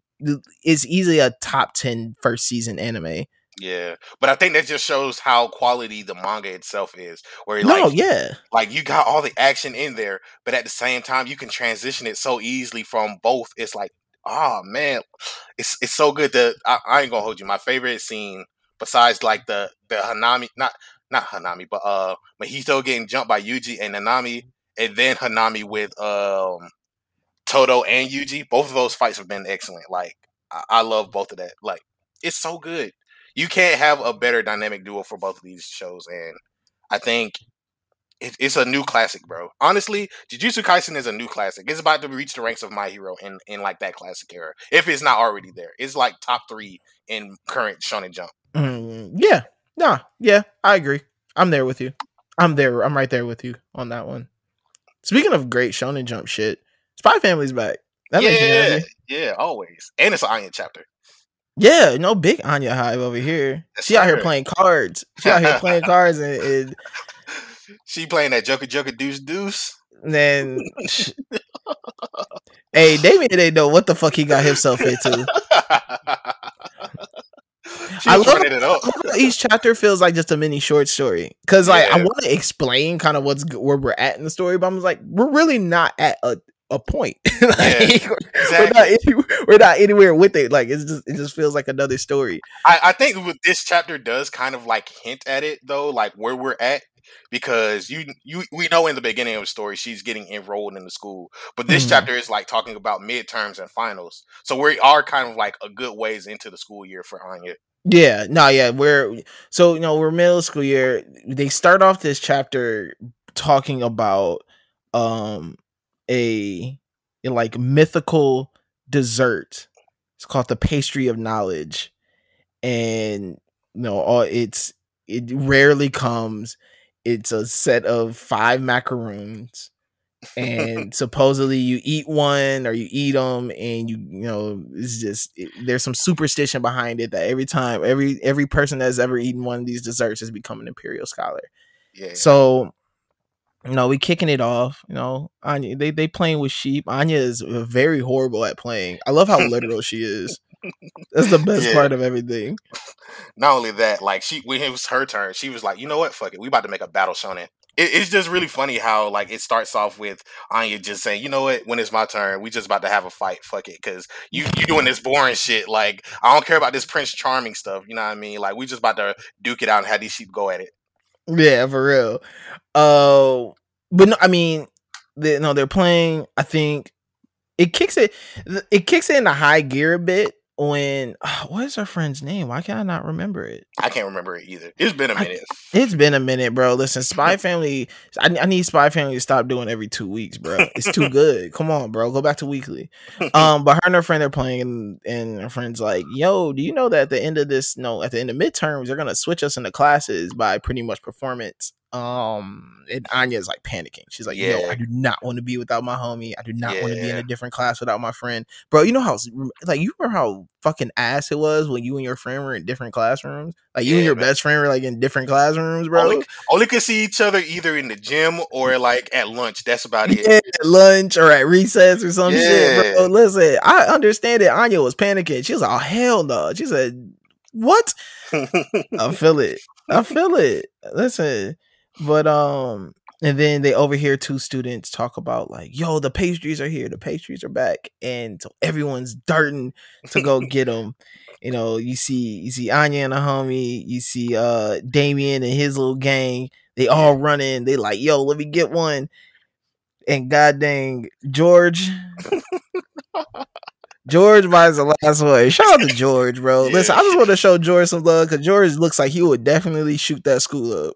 [SPEAKER 1] It's easily a top 10 first season anime.
[SPEAKER 2] Yeah. But I think that just shows how quality the manga itself is. Where
[SPEAKER 1] No, yeah.
[SPEAKER 2] like you got all the action in there, but at the same time you can transition it so easily from both. It's like, oh man, it's so good that I ain't gonna hold you. My favorite scene, besides like the Hanami, not Hanami, but when he's still getting jumped by Yuji and Hanami, and then Hanami with Toto and Yuji, both of those fights have been excellent. Like I love both of that. Like it's so good. You can't have a better dynamic duo for both of these shows, and I think it's a new classic, bro. Honestly, Jujutsu Kaisen is a new classic. It's about to reach the ranks of My Hero in like that classic era, if it's not already there. It's like top 3 in current Shonen Jump.
[SPEAKER 1] Yeah, nah, yeah, I agree. I'm there with you. I'm right there with you on that one. Speaking of great Shonen Jump shit, Spy Family's back. That makes me happy.
[SPEAKER 2] Yeah, always. And it's an Anya chapter.
[SPEAKER 1] Yeah, no big Anya Hive over here.
[SPEAKER 2] Yes,
[SPEAKER 1] She out here
[SPEAKER 2] sir.
[SPEAKER 1] playing cards. And
[SPEAKER 2] She playing that Joker Deuce Deuce.
[SPEAKER 1] then hey, Damien didn't know what the fuck he got himself into.
[SPEAKER 2] I love it up.
[SPEAKER 1] Each chapter feels like just a mini short story, because like I
[SPEAKER 2] Yeah.
[SPEAKER 1] want to explain kind of where we're at in the story, but I'm like, we're really not at a point. Like,
[SPEAKER 2] Exactly.
[SPEAKER 1] we're not anywhere with it. Like it just feels like another story.
[SPEAKER 2] I think with this chapter does kind of like hint at it though, like where we're at, because we know in the beginning of the story she's getting enrolled in the school, but this chapter is like talking about midterms and finals, so we are kind of like a good ways into the school year for Anya.
[SPEAKER 1] Yeah, no, yeah, we're middle school year. They start off this chapter talking about a like mythical dessert. It's called the pastry of knowledge, and it rarely comes. It's a set of 5 macaroons, and supposedly you eat one or you eat them, and it's just there's some superstition behind it that every person that's ever eaten one of these desserts has become an imperial scholar.
[SPEAKER 2] Yeah.
[SPEAKER 1] So we kicking it off. Anya, they playing with sheep. Anya is very horrible at playing. I love how literal she is. That's the best part of everything.
[SPEAKER 2] Not only that, like when it was her turn, she was like, you know what, fuck it, we about to make a battle shonen. It's just really funny how like it starts off with Anya just saying, you know what, when it's my turn, we just about to have a fight, fuck it, because you doing this boring shit, like I don't care about this Prince Charming stuff, you know what I mean, like we just about to duke it out and have these sheep go at it.
[SPEAKER 1] Yeah, for real. But no, I mean, they're playing. I think it kicks it in the high gear a bit when what is her friend's name? Why can I not remember it?
[SPEAKER 2] I can't remember it either. It's been a minute.
[SPEAKER 1] It's been a minute, bro. Listen, Spy Family. I need Spy Family to stop doing every 2 weeks, bro. It's too good. Come on, bro. Go back to weekly. But her and her friend are playing, and her friend's like, "Yo, do you know that at the end of this? No, at the end of midterms, they're gonna switch us into classes by pretty much performance." And Anya's like panicking. She's like, "Yo, I do not want to be without my homie. I do not want to be in a different class without my friend, bro." You know how like you remember how fucking ass it was when you and your friend were in different classrooms. Like you and your best friend were like in different classrooms, bro.
[SPEAKER 2] Only could see each other either in the gym or like at lunch. That's about it.
[SPEAKER 1] Yeah, at lunch or at recess or some shit, bro. Listen, I understand it. Anya was panicking. She was like, "Oh hell no!" She said, "What?" I feel it. Listen, but and then they overhear 2 students talk about like, "Yo, the pastries are here. The pastries are back," and so everyone's darting to go get them. You know, you see Anya and a homie. You see Damien and his little gang. They all running. They like, "Yo, let me get one." And god dang, George buys the last one. Shout out to George, bro. Listen, I just want to show George some love because George looks like he would definitely shoot that school up.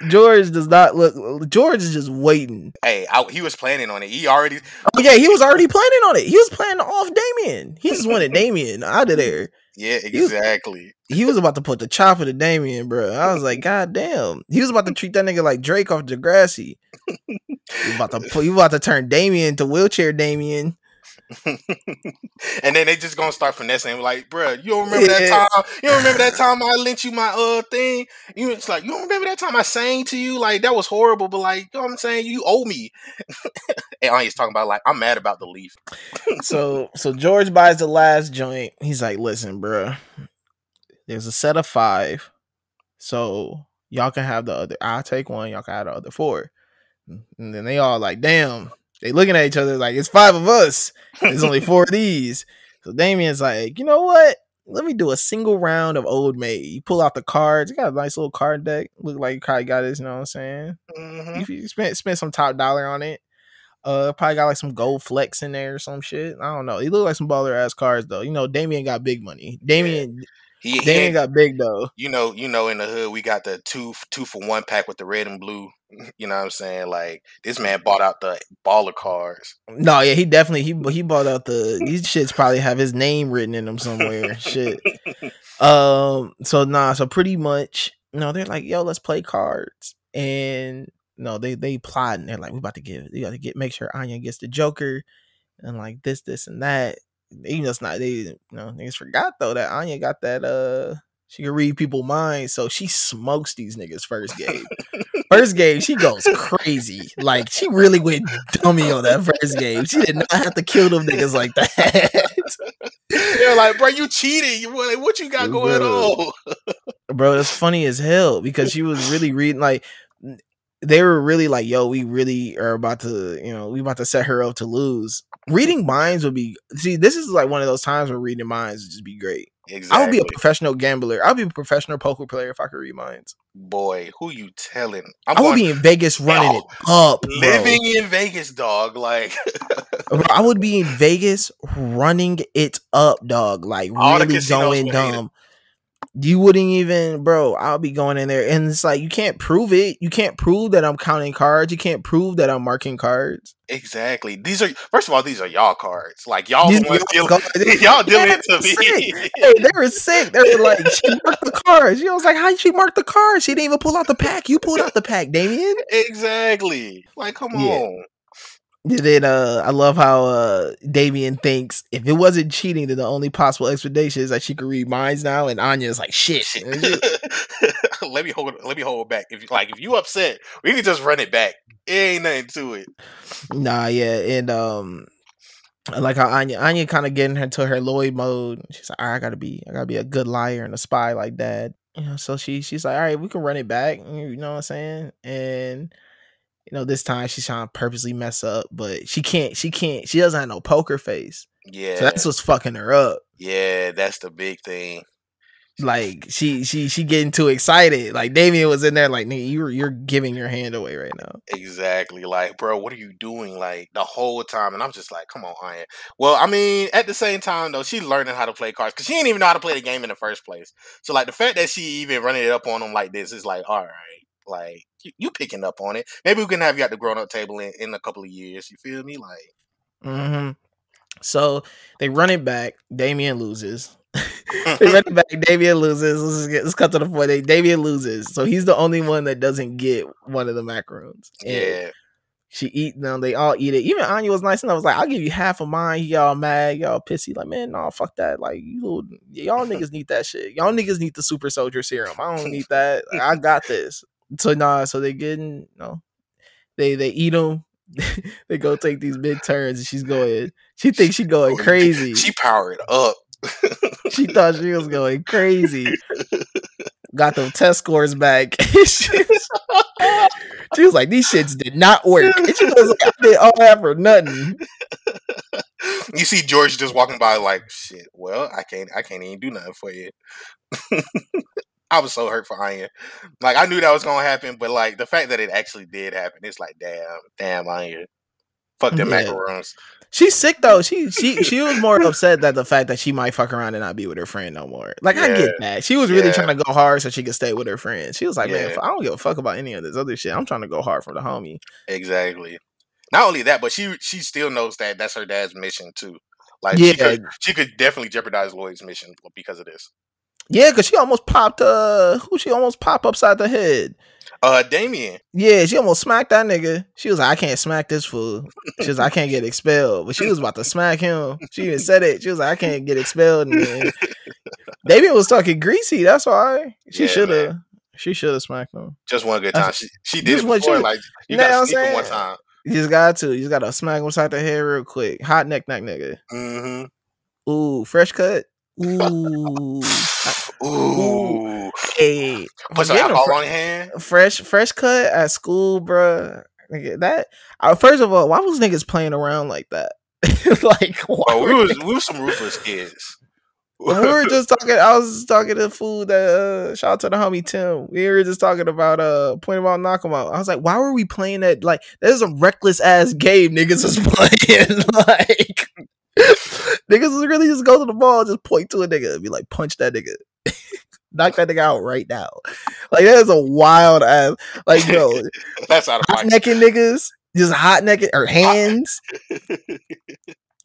[SPEAKER 1] George does not look. George is just waiting.
[SPEAKER 2] Hey, he was planning on it. He already.
[SPEAKER 1] Oh yeah, he was already planning on it. He was planning off Damien. He just wanted Damien out of there.
[SPEAKER 2] Yeah, exactly.
[SPEAKER 1] He was about to put the chopper to Damien, bro. I was like, God damn. He was about to treat that nigga like Drake off Degrassi. You about to turn Damien into wheelchair Damien.
[SPEAKER 2] And then they just gonna start finessing like, bro, you don't remember that time? You don't remember that time I lent you my thing? It's like, you don't remember that time I sang to you? Like that was horrible, but like, you know what I'm saying? You owe me. And Anya's talking about like, I'm mad about the leaf.
[SPEAKER 1] So George buys the last joint. He's like, listen, bro, there's a set of 5, so y'all can have the other. I'll take one. Y'all can have the other 4. And then they all like, damn. They looking at each other like, it's 5 of us. There's only 4 of these. So Damien's like, you know what? Let me do a single round of Old Maid. You pull out the cards. You got a nice little card deck. Look like you probably got this, you know what I'm saying? If you spent some top dollar on it. Probably got like some gold flex in there or some shit. I don't know. He look like some baller ass cards though. You know, Damien got big money. Damien got big though.
[SPEAKER 2] You know, in the hood we got the 2 for 1 pack with the red and blue. You know what I'm saying? Like this man bought out the baller cards.
[SPEAKER 1] No, yeah, he definitely he bought out these shits probably have his name written in them somewhere. Shit. So pretty much, they're like, yo, let's play cards. And no, they plot and they're like, we got to make sure Anya gets the Joker and like this and that. They niggas forgot though that Anya got that she can read people's minds, so she smokes these niggas first game. First game, she goes crazy. Like she really went dummy on that first game. She did not have to kill them niggas like that.
[SPEAKER 2] They're like, bro, you cheating. What you got going on?
[SPEAKER 1] Bro, it's funny as hell because she was really reading like they were really like, yo, we really are about to, we about to set her up to lose. Reading minds would be, this is like one of those times where reading minds would just be great.
[SPEAKER 2] Exactly.
[SPEAKER 1] I would be a professional gambler. I'd be a professional poker player if I could read minds.
[SPEAKER 2] Boy, who you telling?
[SPEAKER 1] I would be in Vegas running it up, bro.
[SPEAKER 2] Living in Vegas, dog. Like,
[SPEAKER 1] bro, I would be in Vegas running it up, dog. Like, really going dumb. You wouldn't even, bro. I'll be going in there, and it's like you can't prove it. You can't prove that I'm counting cards. You can't prove that I'm marking cards.
[SPEAKER 2] Exactly. First of all, these are y'all cards. Like y'all dealing to me.
[SPEAKER 1] Hey, they were sick. They were like, she marked the cards. I was like, how did she mark the cards? She didn't even pull out the pack. You pulled out the pack, Damien.
[SPEAKER 2] Exactly. Like, come on.
[SPEAKER 1] Then I love how Damien thinks if it wasn't cheating, then the only possible explanation is that she could read minds now, and Anya's like, shit.
[SPEAKER 2] let me hold back. If you upset, we can just run it back. It ain't nothing to it.
[SPEAKER 1] Nah, yeah, and I like how Anya kind of getting her to her Lloyd mode. She's like, all right, I gotta be a good liar and a spy like that. So she's like, all right, we can run it back. You know what I'm saying? And this time she's trying to purposely mess up, but she can't. She doesn't have no poker face.
[SPEAKER 2] Yeah.
[SPEAKER 1] So that's what's fucking her up.
[SPEAKER 2] Yeah, that's the big thing.
[SPEAKER 1] Like she getting too excited. Like Damien was in there like, nigga, you're giving your hand away right now.
[SPEAKER 2] Exactly. Like, bro, what are you doing? Like the whole time. And I'm just like, come on, Iron. Well, I mean, at the same time though, she's learning how to play cards because she didn't even know how to play the game in the first place. So like the fact that she even running it up on him like this is like, all right, like you picking up on it. Maybe we can have you at the grown up table in a couple of years. You feel me? Like,
[SPEAKER 1] Mm-hmm. So they run it back. Damien loses. They run it back. Damien loses. Let's cut to the point. Damien loses. So he's the only one that doesn't get one of the macaroons. And
[SPEAKER 2] yeah.
[SPEAKER 1] she eat them. They all eat it. Even Anya was nice enough. I was like, I'll give you half of mine. Y'all mad. Y'all pissy. Like, man, no, fuck that. Like, y'all niggas need that shit. Y'all niggas need the super soldier serum. I don't need that. Like, I got this. So so they getting, they eat them. They go take these big turns, and she thinks she going crazy.
[SPEAKER 2] She powered up.
[SPEAKER 1] She thought she was going crazy. Got them test scores back. She was like, these shits did not work. And she was like, I did all that for nothing.
[SPEAKER 2] You see George just walking by like, shit, well, I can't even do nothing for you. I was so hurt for Anya. Like, I knew that was gonna happen, but like the fact that it actually did happen, it's like, damn, Anya. Fuck them macaroons.
[SPEAKER 1] She's sick though. She was more upset that the fact that she might fuck around and not be with her friend no more. Like, I get that. She was really trying to go hard so she could stay with her friend. She was like, man, I don't give a fuck about any of this other shit. I'm trying to go hard for the homie.
[SPEAKER 2] Exactly. Not only that, but she still knows that that's her dad's mission too. Like, she could definitely jeopardize Lloyd's mission because of this.
[SPEAKER 1] Yeah, because she almost popped she almost popped upside the head.
[SPEAKER 2] Damien.
[SPEAKER 1] Yeah, she almost smacked that nigga. She was like, I can't smack this fool. She was like, I can't get expelled. But she was about to smack him. She even said it. She was like, I can't get expelled. And Damien was talking greasy. That's why. She should have smacked him.
[SPEAKER 2] Just one good time. She did it before. Like, you gotta sneak him one time.
[SPEAKER 1] You just got to. You just gotta smack him upside the head real quick. Hot neck nigga.
[SPEAKER 2] Mm-hmm.
[SPEAKER 1] Ooh, fresh cut. Ooh.
[SPEAKER 2] Ooh.
[SPEAKER 1] Hey,
[SPEAKER 2] put some alcohol on your hand.
[SPEAKER 1] Fresh cut at school, bro. That first of all, why was niggas playing around like that? Like,
[SPEAKER 2] we was some ruthless kids.
[SPEAKER 1] We were just talking. I was talking to food that shout out to the homie Tim. We were just talking about point about knock 'em out. I was like, why were we playing that? Like, there's a reckless ass game niggas was playing. Like, niggas was really just go to the ball, just point to a nigga and be like, punch that nigga. Knock that nigga out right now. Like, that is a wild ass. Like, bro,
[SPEAKER 2] that's out of
[SPEAKER 1] hot necking niggas, just hot necking or hands,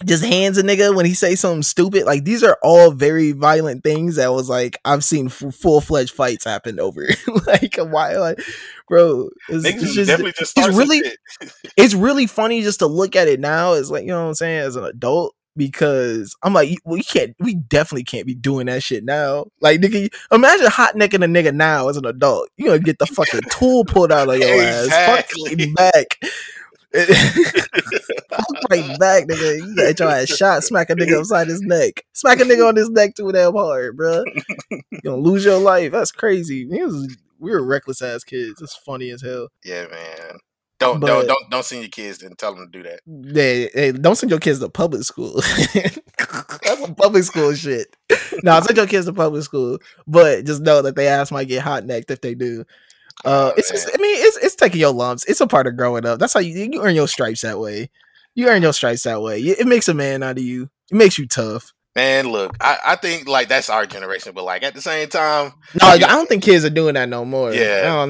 [SPEAKER 1] just hands a nigga when he say something stupid. Like, these are all very violent things that was like I've seen full fledged fights happen over. Like, why? Like, bro, it's really funny just to look at it now. It's like, you know what I'm saying, as an adult. Because I'm like, we definitely can't be doing that shit now. Like, nigga, imagine hot necking a nigga now as an adult. You gonna get the fucking tool pulled out of your ass. Fuck back. Fuck right back, nigga. You got your ass shot, smack a nigga upside his neck. Smack a nigga on his neck too damn hard, bro. You gonna lose your life. That's crazy. We were reckless ass kids. It's funny as hell.
[SPEAKER 2] Yeah, man. Don't send your kids and tell them to do that.
[SPEAKER 1] Hey, don't send your kids to public school. That's some public school shit. No, send your kids to public school, but just know that they ass might get hot necked if they do. It's taking your lumps. It's a part of growing up. That's how you earn your stripes that way. It makes a man out of you. It makes you tough.
[SPEAKER 2] Man, look, I think like that's our generation, but like at the same time,
[SPEAKER 1] no, I don't think kids are doing that no more.
[SPEAKER 2] Yeah,
[SPEAKER 1] I don't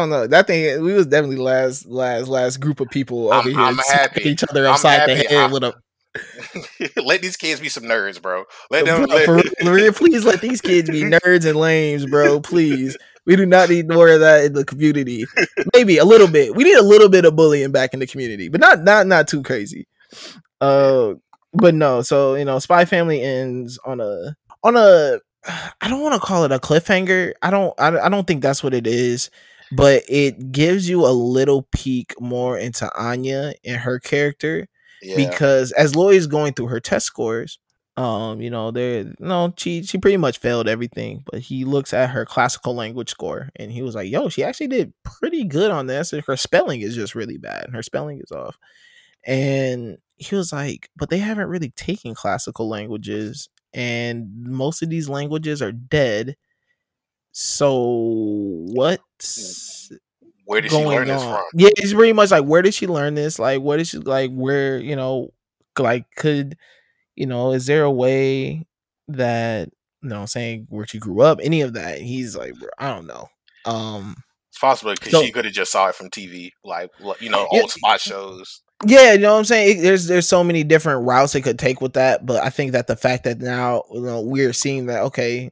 [SPEAKER 1] know. That thing, we was definitely last group of people over here.
[SPEAKER 2] I'm happy.
[SPEAKER 1] Each other upside the head with a.
[SPEAKER 2] Let these kids be some nerds, bro. Let them.
[SPEAKER 1] Please let these kids be nerds and lames, bro. Please. We do not need more of that in the community. Maybe a little bit. We need a little bit of bullying back in the community, but not too crazy. But no, so Spy Family ends on a I don't want to call it a cliffhanger. I don't think that's what it is, but it gives you a little peek more into Anya and her character. Yeah. Because as Lloyd's going through her test scores, she pretty much failed everything, but he looks at her classical language score and he was like, yo, she actually did pretty good on this. Her spelling is just really bad. Her spelling is off. And he was like, but they haven't really taken classical languages and most of these languages are dead. So what's
[SPEAKER 2] Where did she learn
[SPEAKER 1] going
[SPEAKER 2] this
[SPEAKER 1] on?
[SPEAKER 2] from?
[SPEAKER 1] Yeah, it's pretty much like, where did she learn this? Like, what is she like? Where, like, could, is there a way that, I'm saying, where she grew up, any of that? He's like, bro, I don't know.
[SPEAKER 2] It's possible because
[SPEAKER 1] So
[SPEAKER 2] she could have just saw it from TV, like
[SPEAKER 1] yeah,
[SPEAKER 2] old spot shows.
[SPEAKER 1] yeah, you know what I'm saying? There's so many different routes it could take with that, but I think that the fact that now, we're seeing that, okay,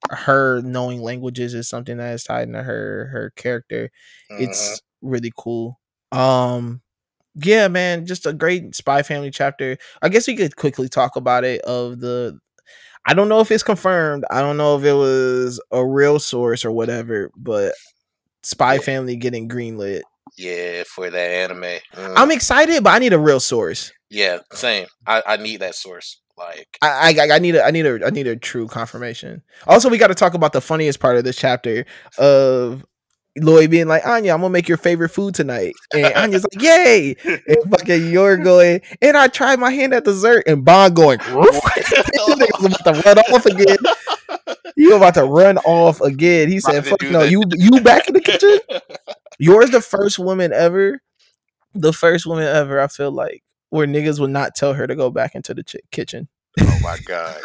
[SPEAKER 1] her knowing languages is something that is tied into her character.
[SPEAKER 2] Hmm.
[SPEAKER 1] It's really cool. Yeah, man, just a great Spy Family chapter. I guess we could quickly talk about it. I don't know if it's confirmed. I don't know if it was a real source or whatever, but Spy
[SPEAKER 2] Yeah,
[SPEAKER 1] Family getting greenlit.
[SPEAKER 2] yeah, for that anime.
[SPEAKER 1] I'm excited, but I need a real source.
[SPEAKER 2] Yeah, same. I need that source. Like,
[SPEAKER 1] I need a true confirmation. Also, we got to talk about the funniest part of this chapter of Lloyd being like, Anya, I'm gonna make your favorite food tonight. And Anya's like, yay! And fucking you're going, and I tried my hand at dessert, and Bond going, roof. This nigga's about to run off again. You about to run off again. He said, fuck no, you back in the kitchen? You're the first woman ever. The first woman ever, I feel like, where niggas would not tell her to go back into the kitchen.
[SPEAKER 2] Oh my god.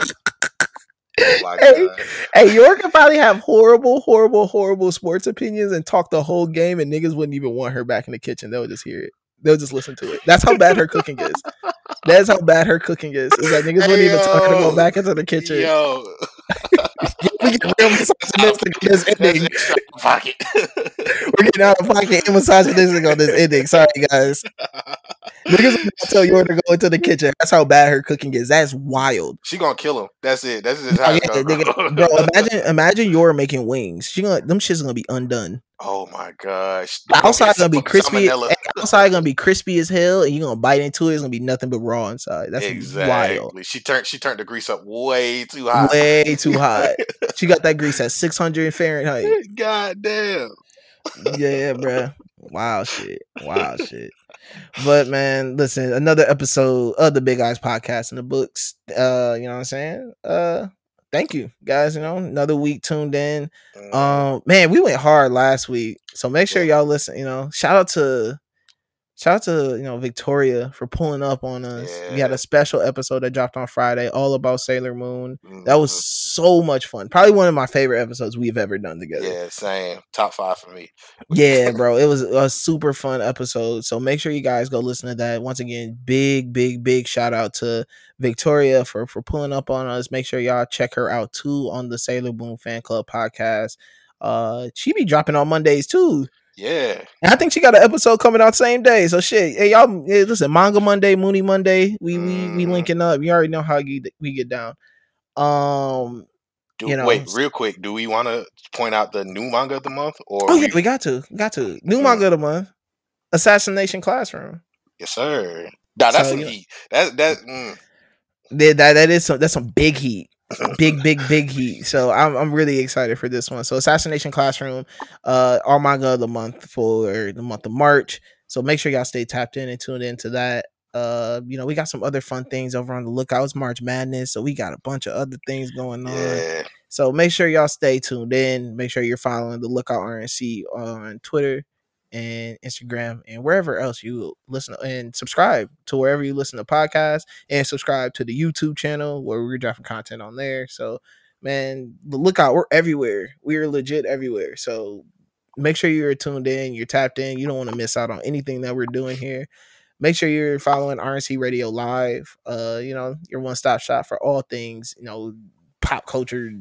[SPEAKER 2] Oh my
[SPEAKER 1] Hey,
[SPEAKER 2] god.
[SPEAKER 1] hey, York could probably have horrible, horrible, horrible sports opinions and talk the whole game, and niggas wouldn't even want her back in the kitchen. They'll just hear it. They'll just listen to it. That's how bad her cooking is. That's how bad her cooking is. Is that niggas wouldn't even tell her to go back into the kitchen.
[SPEAKER 2] Yo.
[SPEAKER 1] We get real misogynistic on this ending.
[SPEAKER 2] Pocket.
[SPEAKER 1] We're getting out of pocket and misogynistic on this ending. Sorry, guys. Niggas will not tell York to go into the kitchen. That's how bad her cooking is. That's wild.
[SPEAKER 2] She gonna kill him. That's it. That's just how it's going,
[SPEAKER 1] bro. Imagine York making wings. Them shit's gonna be undone.
[SPEAKER 2] Oh my gosh.
[SPEAKER 1] Outside gonna be crispy. Outside gonna be crispy as hell, and you're gonna bite into it. It's gonna be nothing but raw inside. That's
[SPEAKER 2] exactly
[SPEAKER 1] wild.
[SPEAKER 2] She turned the grease up way too hot.
[SPEAKER 1] Way too hot. She got that grease at 600 Fahrenheit.
[SPEAKER 2] God damn.
[SPEAKER 1] Yeah, bro. Wild shit. But man, listen, another episode of the Big Eyes Podcast in the books. You know what I'm saying? Thank you guys. Another week tuned in. Man, we went hard last week, so make sure y'all listen. Shout out to Victoria for pulling up on us. Yeah. We had a special episode that dropped on Friday, all about Sailor Moon. That was so much fun. Probably one of my favorite episodes we've ever done together.
[SPEAKER 2] Yeah, same. Top 5 for me.
[SPEAKER 1] Yeah, bro. It was a super fun episode. So make sure you guys go listen to that. Once again, big shout out to Victoria for pulling up on us. Make sure y'all check her out too on the Sailor Moon Fan Club podcast. She be dropping on Mondays too.
[SPEAKER 2] Yeah.
[SPEAKER 1] And I think she got an episode coming out same day. So shit. Hey, y'all, listen, Manga Monday, Mooney Monday. We linking up. You already know how we get down.
[SPEAKER 2] Wait, real quick. Do we want to point out the new manga of the month? Or
[SPEAKER 1] yeah, we got to. New manga of the month. Assassination Classroom.
[SPEAKER 2] Yes, sir. Nah, that's some heat. That's
[SPEAKER 1] some big heat. Big heat. So I'm really excited for this one. So Assassination Classroom, our manga of the month for the month of March. So make sure y'all stay tapped in and tuned into that. We got some other fun things over on the lookout. It's March Madness, so we got a bunch of other things going on.
[SPEAKER 2] Yeah.
[SPEAKER 1] So make sure y'all stay tuned in. Make sure you're following the Lookout RNC on Twitter and Instagram and wherever else you listen, and subscribe to wherever you listen to podcasts, and subscribe to the YouTube channel where we're dropping content on there. So man, the Lookout, we're everywhere. We're legit everywhere. So make sure you're tuned in, you're tapped in. You don't want to miss out on anything that we're doing here. Make sure you're following RNC Radio Live, your one-stop shop for all things, pop culture,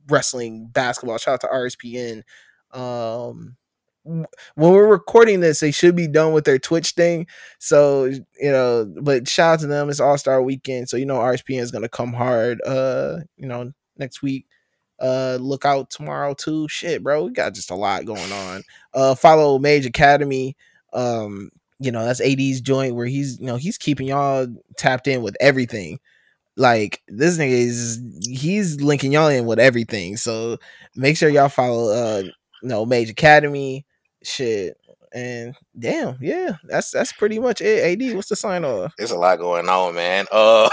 [SPEAKER 1] wrestling, basketball. Shout out to RSPN. When we're recording this, they should be done with their Twitch thing. So, but shout out to them. It's All-Star Weekend. So, RSPN is going to come hard, next week. Look out tomorrow too. Shit, bro. We got just a lot going on. Follow Mage Academy. That's AD's joint where he's keeping y'all tapped in with everything. Like this nigga he's linking y'all in with everything. So make sure y'all follow Mage Academy. Shit. And damn, yeah, that's pretty much it. AD, what's the sign off?
[SPEAKER 2] There's a lot going on, man.
[SPEAKER 1] A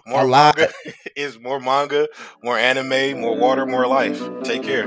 [SPEAKER 2] More
[SPEAKER 1] lot.
[SPEAKER 2] manga is more manga, more anime, more water, more life. Take care.